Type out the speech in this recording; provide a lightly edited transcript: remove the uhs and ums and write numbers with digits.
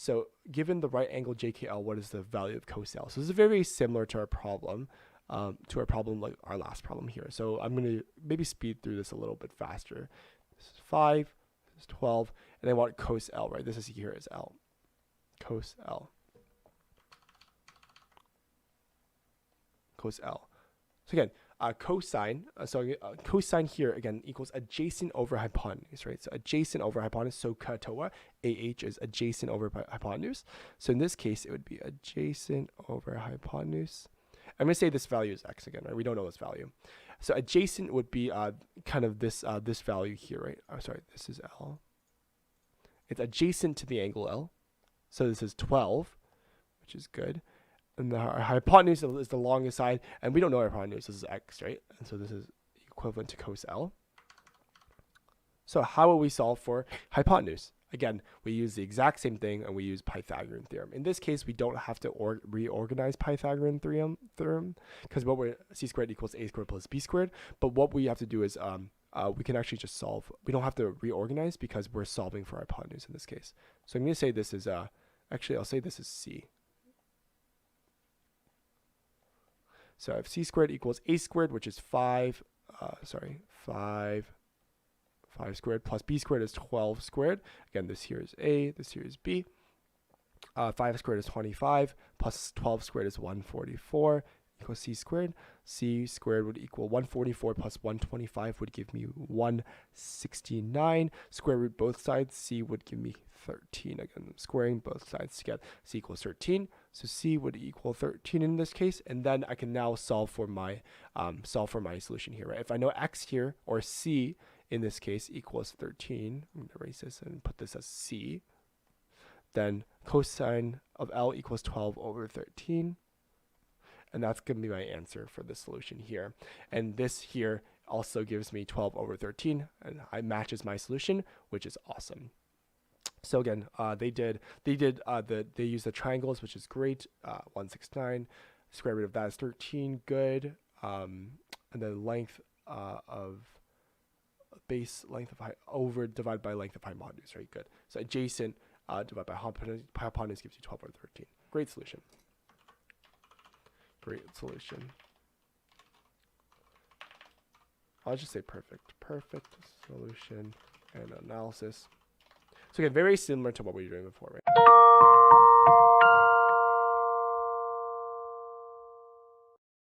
So given the right angle JKL, what is the value of cos L? So this is very similar to our problem, like our last problem here. So I'm going to maybe speed through this a little bit faster. This is 5, this is 12, and I want cos L, right? This is here is L. Cos L. Cos L. So again, cosine, cosine here again equals adjacent over hypotenuse, right? So adjacent over hypotenuse, so katoa, AH is adjacent over hypotenuse. So in this case, it would be adjacent over hypotenuse. I'm going to say this value is x again, right? We don't know this value. So adjacent would be kind of this this value here, right? Oh, sorry, this is L. It's adjacent to the angle L. So this is 12, which is good. And our hypotenuse is the longest side, and we don't know our hypotenuse. This is x, right? And so this is equivalent to cos L. So how will we solve for hypotenuse? Again, we use the exact same thing, and we use Pythagorean theorem. In this case, we don't have to reorganize Pythagorean theorem because what we're c squared equals a squared plus b squared. But what we have to do is we can actually just solve. We don't have to reorganize because we're solving for hypotenuse in this case. So I'm going to say this is actually I'll say this is c. So I have c squared equals a squared, which is 5 squared plus b squared is 12 squared. Again, this here is a, this here is b. 5 squared is 25 plus 12 squared is 144 equals c squared. C squared would equal 144 plus 125 would give me 169. Square root both sides, c would give me 13. Again, I'm squaring both sides together. C equals 13. So c would equal 13 in this case, and then I can now solve for my solution here, right? If I know x here, or c in this case equals 13, I'm going to erase this and put this as c. Then cosine of L equals 12 over 13. And that's going to be my answer for the solution here. And this here also gives me 12 over 13, and it matches my solution, which is awesome. So again, they used the triangles, which is great. 169, square root of that is 13, good. And then length of base length of divided by length of hypotenuse, right? Good. So adjacent divided by hypotenuse gives you 12 over 13. Great solution. Great solution. I'll just say perfect. Perfect solution and analysis. So again, very similar to what we were doing before, right?